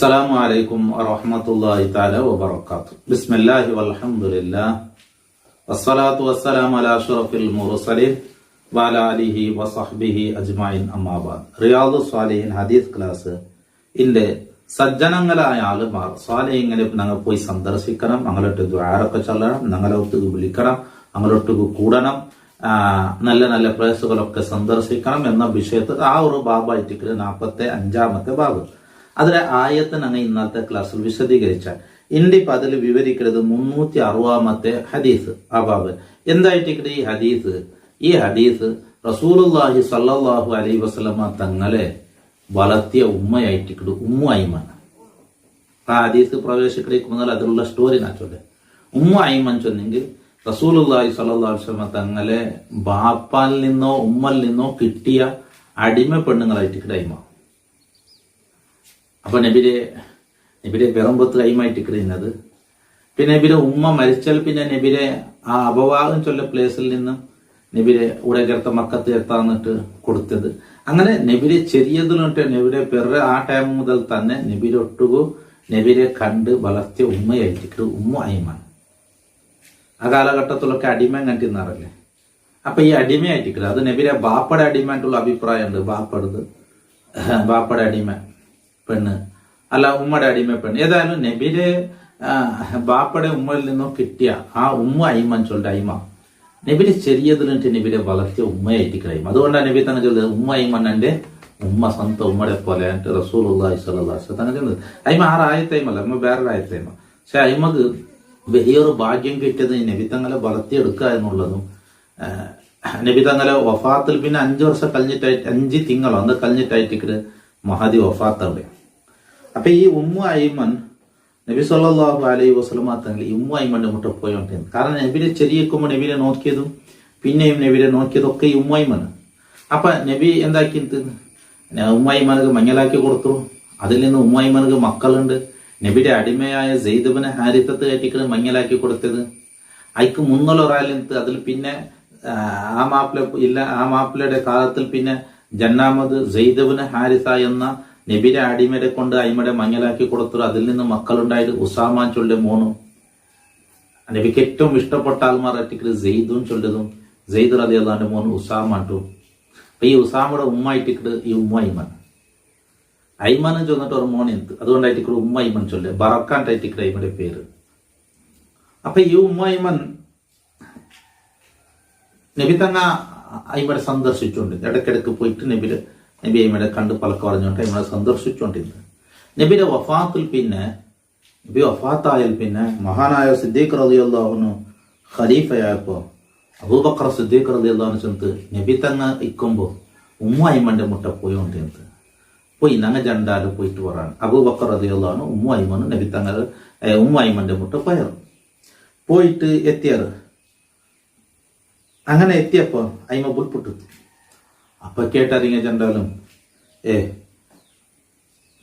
അസ്സലാമു അലൈക്കും വറഹ്മത്തുള്ളാഹി തആല വബറകാതുഹു. ബിസ്മില്ലാഹി വൽഹംദുലില്ലാഹ് വസ്സലാത്തു വസ്സലാമു അലാ അഷ്റഫിൽ മുർസലീൻ വഅലാ ആലിഹി വസഹ്ബിഹി അജ്മഈൻ അമ്മാ ബഅദ്. റിയാദുസ് സ്വാലിഹീൻ ഹദീസ് ക്ലാസ് ഇന്റെ സജ്ജനങ്ങളായ ആളുമാർ സ്വാലിഹീങ്ങളെ ഞങ്ങൾ പോയി സന്ദർശിക്കണം, ഞങ്ങളൊട്ട് ദുആറൊക്കെ ചൊല്ലണം, ഞങ്ങളൊട്ട് വിളിക്കണം, ഞങ്ങളൊട്ട് കൂടണം, നല്ല നല്ല പ്ലേസുകളൊക്കെ സന്ദർശിക്കണം എന്ന വിഷയത്തിൽ ആ ഒരു ബാബായിട്ട് 45-ാമത്തെ ബാബ്. അതിലെ ആയത്ത് ഞങ്ങൾ ഇന്നത്തെ ക്ലാസ്സിൽ വിശദീകരിച്ചാൽ ഇന്നിപ്പോ അതിൽ വിവരിക്കുന്നത് 360-ാമത്തെ ഹദീസ്. ആ ബാബ് എന്തായിട്ട് ഈ ഹദീസ് റസൂലുള്ളാഹി സ്വല്ലല്ലാഹു അലൈഹി വസല്ലമ തങ്ങളെ വളർത്തിയ ഉമ്മയായിട്ട് ഉമ്മു ഐമൻ. ആ ഹദീസ് പ്രവേശിക്കുന്ന അതിലുള്ള സ്റ്റോറി നാച്ചോട്ടെ. ഉമ്മു ഐമൻ ചൊന്നെങ്കിൽ റസൂലുള്ളാഹി സ്വല്ലല്ലാഹു അലൈഹി വസല്ലമ തങ്ങളെ ബാപ്പാൽ നിന്നോ ഉമ്മൽ നിന്നോ കിട്ടിയ അടിമ പെണ്ണുങ്ങളായിട്ട് ഐമ. അപ്പൊ നബിരെ പെറമ്പത്ത് കൈമായിട്ട് കിടന്നത്. പിന്നെ നബിരെ ഉമ്മ മരിച്ചാൽ പിന്നെ നബിരെ ആ അപവാദം ചൊല്ല പ്ലേസിൽ നിന്ന് നബിരെ ഉടകർത്ത മക്കത്ത് എത്താന്നിട്ട് കൊടുത്തത്. അങ്ങനെ നബിരെ ചെറിയതിലോട്ട് നബിരെ പെറ ആ ടൈം മുതൽ തന്നെ നബിരെ കണ്ട് വളർത്തിയ ഉമ്മയായിട്ട് ഉമ്മ ഐമാൻ. ആ കാലഘട്ടത്തിലൊക്കെ അടിമ കണ്ടിരുന്നാറല്ലേ. അപ്പൊ ഈ അടിമയായിട്ട് അത് നബിരെ ബാപ്പയുടെ അടിമയായിട്ടുള്ള അഭിപ്രായമുണ്ട്. ബാപ്പയുടെ അടിമ പെണ്ണ് അല്ല ഉമ്മയുടെ അടിമ പെണ്ണ്. ഏതായാലും നബിരെ ബാപ്പയുടെ ഉമ്മയിൽ നിന്നോ കിട്ടിയ ആ ഉമ്മ ഐമൻ ചൊല്ല ഐമ നബിരെ ചെറിയതിലിട്ട് നബിരെ വളർത്തിയ ഉമ്മയായിട്ട് കഴിയും. അതുകൊണ്ടാണ് നബി തന്നെ ചൊല്ലത് ഉമ്മ ഐമൻ എന്റെ ഉമ്മ സ്വന്തം ഉമ്മയുടെ പോലെ റസൂലുള്ളാഹി സ്വല്ലല്ലാഹു അലൈഹി വസല്ലം ചൊല്ലത്. ഐമ ആറായത്തൈമല്ല, അമ്മ വേറൊരു ആയത്തൈമ. പക്ഷെ ഐമക്ക് വലിയൊരു ഭാഗ്യം കിട്ടിയത് നബി തങ്ങളെ വളർത്തിയെടുക്കുക എന്നുള്ളതും നബി തങ്ങളെ വഫാത്തിൽ പിന്നെ 5 വർഷം കഴിഞ്ഞിട്ടായിട്ട് 5 തിങ്കളോ അന്ന് കഴിഞ്ഞിട്ടായിട്ട് മഹദി വഫാത്തവിടെ. അപ്പൊ ഈ ഉമ്മു ഐമൻ നബി സല്ലല്ലാഹു അലൈഹി വസല്ലമ തങ്ങൾ ഈ ഉമ്മു ഐമന്റെ മുട്ട പോയോണ്ടിരുന്നു. കാരണം നബിനെ ചെറിയക്കുമ്പോൾ നബിനെ നോക്കിയതും പിന്നെയും നബിനെ നോക്കിയതൊക്കെ ഈ ഉമ്മു ഐമൻ. അപ്പൊ നബി എന്താക്കി ഉമ്മു ഐമനക്ക് മഞ്ഞളാക്കി കൊടുത്തു. അതിൽ നിന്ന് ഉമ്മു ഐമനക്ക് മക്കളുണ്ട്. നബിയുടെ അടിമയായ സെയ്ദ് ഇബ്നു ഹാരിസത്ത് കയറ്റിക്കള് മഞ്ഞളാക്കി കൊടുത്തത്. അയക്ക് മുന്നൊരാളിന് അതിൽ പിന്നെ ആ മാപ്പിളയുടെ കാലത്തിൽ പിന്നെ ജന്നാമത് സെയ്ദ് ഇബ്നു ഹാരിസ എന്ന നബിയുടെ അടിമയെ കൊണ്ട് അയിമയുടെ മഞ്ഞലാക്കി കൊടുത്തു. അതിൽ നിന്ന് മക്കളുണ്ടായത് ഉസാമാൻ ചൊല്ലിയ മോനും. നബിക്ക് ഏറ്റവും ഇഷ്ടപ്പെട്ട ആൾമാർ അറ്റിക്കല് സെയ്ദും ചൊല്ലതും സെയ്ദ് റളിയല്ലാഹുവിന്റെ മോൻ ഉസാമാട്ടും. അപ്പൊ ഈ ഉസാമയുടെ ഉമ്മ ആയിട്ടിട്ട് ഈ ഉമ്മ ഐമൻ ഐമനും ചൊന്നിട്ട് ഒരു മോൻ എന്ത് അതുകൊണ്ടായിട്ട് ഉമ്മ ഐമൻ ചൊല്ല് ബറക്കാണ്ടായിട്ട് ഐമയുടെ പേര്. അപ്പൊ ഈ ഉമ്മ ഐമൻ നബി തങ്ങ അയിമടെ സന്ദർശിച്ചുകൊണ്ടിരുന്നു. ഇടയ്ക്കിടയ്ക്ക് പോയിട്ട് നബി അയിമടെ കണ്ട് പലക്ക് പറഞ്ഞുകൊണ്ട് അയിമടെ സന്ദർശിച്ചുകൊണ്ടിരുന്നു. നബിയുടെ വഫാത്തിൽ പിന്നെ നബി വഫാത്തായാൽ പിന്നെ മഹാനായ സിദ്ദീഖ് റളിയല്ലാഹു അൻഹു ഖലീഫയായപ്പോ അബൂബക്കർ സിദ്ദീഖ് റളിയല്ലാഹു അൻഹു ചെന്ന് നബി തങ്ങ ഇക്കുമ്പോ ഉമ്മ ഐമന്റെ മുട്ട പോയോണ്ടിരുന്നത്. പോയി നങ്ങ ജണ്ടാല് പോയിട്ട് പറയാൻ അബൂബക്കർ റളിയല്ലാഹു അൻഹു ഉമ്മ ഐമനും നബി തങ്ങൾ ഉമ്മ ഐമന്റെ മുട്ട പോയിട്ട് എത്തിയത്. അങ്ങനെ എത്തിയപ്പോ അയിമ പുൽപുട്ടു. അപ്പൊ കേട്ടറിങ്ങ ചെണ്ടാലും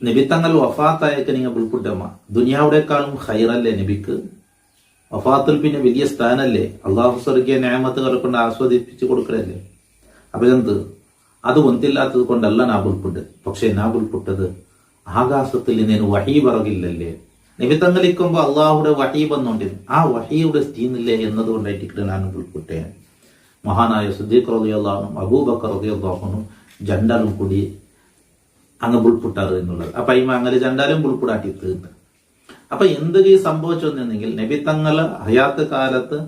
നബി തങ്ങൾ വഫാത്തായൊക്കെ നിങ്ങൾ പുൽപുട്ടമ്മ ദുനിയാവിടേക്കാളും ഹൈറല്ലേ നബിക്ക്? വഫാത്തിൽ പിന്നെ വലിയ സ്ഥാനല്ലേ? അള്ളാഹു സ്വർഗീയ നിഅമത്തുകളെ കൊണ്ട് ആസ്വദിപ്പിച്ചു കൊടുക്കലല്ലേ? അപ്പൊ എന്ത് അത് ഒന്നില്ലാത്തത് കൊണ്ടല്ല നാ പുൽപുട്ട്. പക്ഷെ നാ പുൽപുട്ടത് ആകാശത്തിൽ നിന്ന് വഹീ പറകില്ലല്ലേ? നബി തങ്ങളിക്കുമ്പോ അള്ളാഹുടെ വഹീ വന്നോണ്ടിരുന്നു. ആ വഹീയുടെ സ്ഥീന്നില്ലേ എന്നതുകൊണ്ടായിട്ട് ഞാൻ പുൽപുട്ടേ. മഹാനായ സിദ്ദീഖ് റളിയല്ലാഹു അൻഹു അബൂബക്കർ റളിയല്ലാഹു അൻഹു ജണ്ടാലും കൂടി അങ്ങ് പുൽപുട്ടാറ് എന്നുള്ളത്. അപ്പൊ അയിമ അങ്ങനെ ജണ്ടാലും പുൽപുടാട്ടി തീർന്നു. അപ്പൊ എന്തൊക്കെ സംഭവിച്ചെന്നെങ്കിൽ നബി തങ്ങള് ഹയാത്ത് കാലത്ത്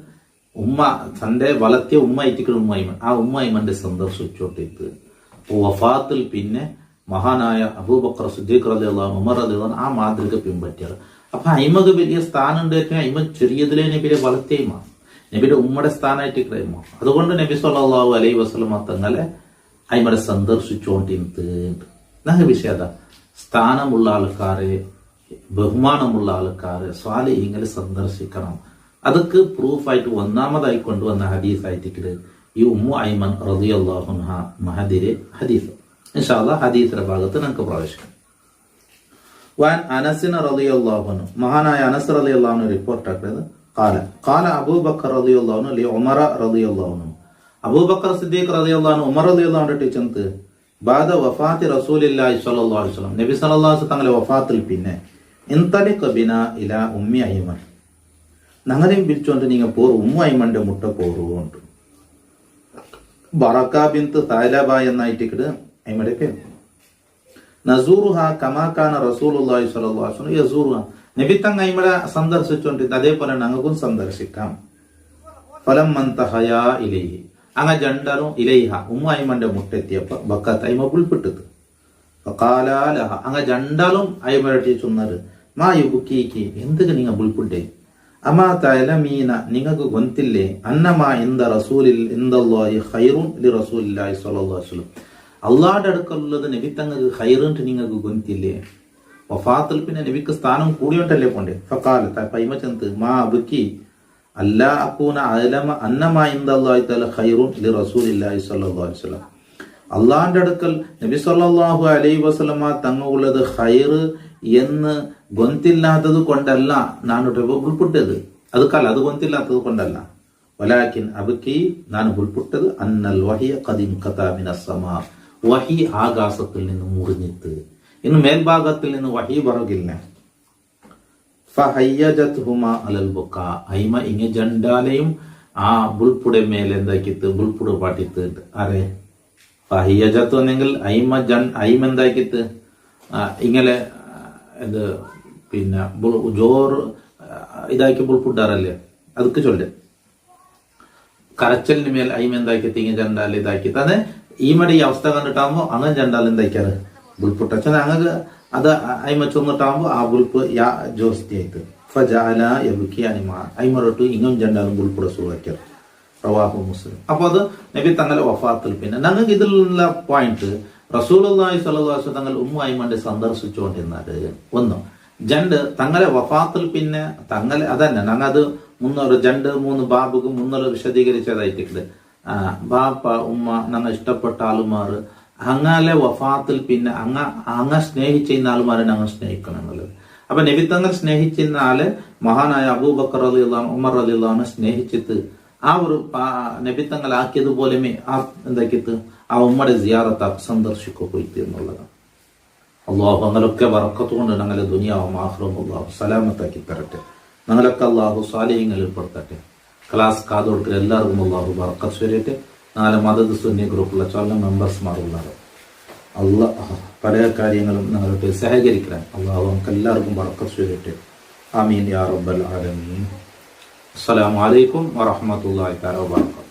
ഉമ്മ തന്റെ വളർത്തിയ ഉമ്മ ഉമ്മൈമൻ ആ ഉമ്മൈമന്റെ സന്ദർശിച്ചോട്ടിട്ട് വഫാത്തിൽ പിന്നെ മഹാനായ അബൂബക്കർ സിദ്ദീഖ് റളിയല്ലാഹു അൻഹു ഉമർ റളിയല്ലാഹു അൻഹു ആ മാതൃക പിൻപറ്റിയത്. അപ്പൊ അയിമക്ക് വലിയ സ്ഥാനം ഉണ്ട്. അയിമ ചെറിയതിലെ നബിയെ വളർത്തിയ നബിയുടെ ഉമ്മയുടെ സ്ഥാനമായിട്ട് കഴിയുമോ? അതുകൊണ്ട് നബി സല്ലല്ലാഹു അലൈഹി വസല്ലമ തങ്ങളെ അയിമടെ സന്ദർശിച്ചോണ്ടിരുന്നത് വിഷയത സ്ഥാനമുള്ള ആൾക്കാരെ ബഹുമാനമുള്ള ആൾക്കാരെ സ്വാലിഹീങ്ങളെ സന്ദർശിക്കണം. അതൊക്കെ പ്രൂഫായിട്ട് ഒന്നാമതായി കൊണ്ടുവന്ന ഹദീസായിട്ട് ഈ ഉമ്മു ഐമൻ റളിയല്ലാഹു അൻഹ മഹദിരെ ഹദീസ്. ഇൻഷാ അല്ലാഹ് ഹദീസിന്റെ ഭാഗത്ത് നമുക്ക് പ്രവേശിക്കാം. വൻ അനസിന റളിയല്ലാഹു അൻഹു മഹാനായ അനസ് റളിയല്ലാഹു അൻഹു റിപ്പോർട്ട് ആക്കുന്നത് قال أبو بكر رضي الله عنه لعمر رضي الله عنه. അബൂബക്കർ സിദ്ദീഖ് റളിയല്ലാഹു അൻഹു ഉമർ റളിയല്ലാഹു അൻഹു ടീച്ചന്ത് ബാദ വഫാത്തി റസൂലില്ലാഹി സ്വല്ലല്ലാഹു അലൈഹി വസല്ലം, നബി സല്ലല്ലാഹു അലൈഹി വസല്ലം തങ്ങളുടെ വഫാത്തിൽ പിന്നെ ഇൻതലിഖ ബിനാ ഇലാ ഉമ്മി ഐമൻ, ഞങ്ങളെയും പിടിച്ചോണ്ട് നിങ്ങൾ പോറ് ഉമ്മ ഐമന്റെ മുട്ട പോറുകൊണ്ട് ബറക ബിൻത് തഅലബ എന്നായിട്ടിട്ട് ഐമയുടെ പേര്. നസൂറുഹ കമാ കാന റസൂലുള്ളാഹി സ്വല്ലല്ലാഹു അലൈഹി വസല്ലം യസൂറുഹ, നബി തങ്ങ ഐമടെ സന്ദർശിച്ചോണ്ടിട്ട് അതേപോലെ ഞങ്ങൾക്കും സന്ദർശിക്കാം. ഫലം മന്തഹയാ ഇലൈഹി, അങ്ങ ജണ്ടറും ഇലൈഹ ഉമ്മ ഐമന്റെ മുട്ടെത്തിയപ്പോ ബക്കത്ത് ഐമ പുൽപ്പെട്ടത്. കാലാലഹ, അങ്ങ ജണ്ടാലും ഐമരട്ടി ചൊന്നത് മാ യുബുക്കീക്ക്, എന്തൊക്കെ നിങ്ങൾ പുൽപ്പിട്ടേ, അമാ തഅലമീന, നിങ്ങൾക്ക് ഗൊന്തില്ലേ, അന്നമാ ഇന്ദ റസൂലിൽ ഇന്ദല്ലാഹി ഖൈറുൻ ലി റസൂലില്ലാഹി സ്വല്ലല്ലാഹു അലൈഹി വസല്ലം, അള്ളാഹുടെ അടുക്കലുള്ളത് നബി തങ്ങൾക്ക് ഖൈറുണ്ട് നിങ്ങൾക്ക് ഗൊന്തില്ലേ. വഫാത്തിൽ പിന്നെ നബിക്ക് സ്ഥാനം കൂടിയോണ്ടല്ലേ പോണ്ടേ. ഫഖാല പൈമ ചെന്ത് മാ അബുക്കി അല്ലാ അകൂന അലമ അന്നമാ ഇന്ദല്ലാഹി തആല ഖൈറുൻ ലി റസൂലില്ലാഹി സ്വല്ലല്ലാഹു അലൈഹി വസല്ലം, അള്ളാഹിന്റെ അടുക്കൽ നബി സല്ലല്ലാഹു അലൈഹി വസല്ലമ തങ്ങളുള്ളത് ഖൈർ എന്ന് ഗൊന്തില്ലാത്തത് കൊണ്ടല്ല ನಾನು ഉൾപ്പെട്ടത്, ಅದಕ್ಕಲ್ಲ, ಅದು ഗൊന്തില്ലാത്തത് കൊണ്ടല്ല. വലാകിൻ അബുക്കി, ನಾನು ഉൾപ്പെട്ടത് അന്നൽ വഹിയ ഖദീം ഖതാ മിനസ് സമാ, വഹി ആകാശത്തിൽ നിന്ന് മുറിഞ്ഞിട്ട് ഇന്ന് മേൽഭാഗത്തിൽ നിന്ന് വഹി ബറകില്ല. ഫഹയ്യജത്ഹുമാ അലൽ ബുക്കാ, ഐമ ഇങ്ങ ജണ്ടാലയും ആ ബുൾപ്പുടെ മേലെ എന്താക്കിത്ത് ബുൾപ്പുട് പാട്ടിത്ത് അറേ ഫഹയ്യജത്ത് എന്നെങ്കിൽ ഐമ എന്താക്കിത്ത് ഇങ്ങനെ ഇത് പിന്നെ ജോറ് ഇതാക്കി ബുൾപ്പുട്ടാറല്ലേ, അതൊക്കെ ചൊല്ല് കരച്ചലിന് മേൽ ഐമ എന്താക്കിത്ത് ഇങ്ങനെ ജണ്ടാല ഇതാക്കിത്ത്. അത് ഈമയുടെ ഈ അവസ്ഥ കണ്ടിട്ടാകുമ്പോ അങ്ങനെ ജണ്ടാൽ എന്താക്കാറ് ബുൾപ്പുട്ട അങ്ങക്ക് അത് ഐമ ചൊന്നിട്ടാകുമ്പോ ആ ബുൾപ്പ് യാ ജോസ്തി ആയിട്ട് ഫജഅല യബ്കി അനിമ, ഐമറൊട്ട് ഇങ്ങും ജണ്ടാലും ബുൾപ്പുട സുഖാക്കിയത്. റവാഹു മുസ്ലിം. അപ്പൊ അത് നബി തങ്ങളുടെ വഫാത്തിൽ പിന്നെ ഞങ്ങൾക്ക് ഇതിലുള്ള പോയിന്റ് റസൂലുള്ളാഹി സ്വല്ലല്ലാഹു അലൈഹി വസല്ലം തങ്ങൾ ഉമ്മ ഐമന്റെ സന്ദർശിച്ചുകൊണ്ടിരുന്നത് ഒന്ന് ജണ്ട് തങ്ങളെ വഫാത്തിൽ പിന്നെ തങ്ങളെ അതന്നെ ഞങ്ങൾ അത് മുന്നോറ് ജണ്ട് 3 ബാബുക്ക് മുന്നോറ് വിശദീകരിച്ചതായിട്ടുണ്ട്. ബാപ്പ ഉമ്മ ഞങ്ങൾ ഇഷ്ടപ്പെട്ട ആളുമാർ അങ്ങനെ വഫാത്തിൽ പിന്നെ അങ്ങ സ്നേഹിച്ചിരുന്ന ആളുമാരെ ഞങ്ങൾ സ്നേഹിക്കണം എന്നുള്ളത്. അപ്പൊ നബി തങ്ങൾ സ്നേഹിച്ചിരുന്ന ആള് മഹാനായ അബൂബക്കർ റളിയല്ലാഹു അൻഹു ഉമർ റളിയല്ലാഹു അൻഹു സ്നേഹിച്ചിട്ട് ആ ഒരു നബി തങ്ങൾ ആക്കിയതുപോലെ ആ എന്താക്കിയിട്ട് ആ ഉമ്മയുടെ സിയാറത്ത് സന്ദർശിക്കുക പോയിട്ട് എന്നുള്ളതാണ്. അള്ളാഹു അങ്ങനൊക്കെ ബറക്കത്ത് കൊണ്ട് ഞങ്ങളെ ദുനിയാവും ആഖിറവും അള്ളാഹു സലാമത്താക്കി തരട്ടെ. ഞങ്ങളൊക്കെ അള്ളാഹു സാലിഹ്യങ്ങളിൽ പെടുത്തട്ടെ. ക്ലാസ് കാത് കൊടുക്കൽ എല്ലാവർക്കും അള്ളാഹു ബറക്കത്ത് വരട്ടെ. നാളെ മദദ് സുന്നി ഗ്രൂപ്പുള്ള ചില മെമ്പേഴ്സ്മാരുള്ളത് അള്ളാഹ് പല കാര്യങ്ങളും ഞങ്ങളോട്ട് സഹകരിക്കാൻ അള്ളാഹു നമുക്ക് എല്ലാവർക്കും ബറക്കത്ത് വരട്ടെ. ആമീൻ യാ റബ്ബൽ ആലമീൻ. അസ്സലാമു അലൈക്കും വറഹ്മത്തുള്ളാഹി തആല വബറകാതുഹു.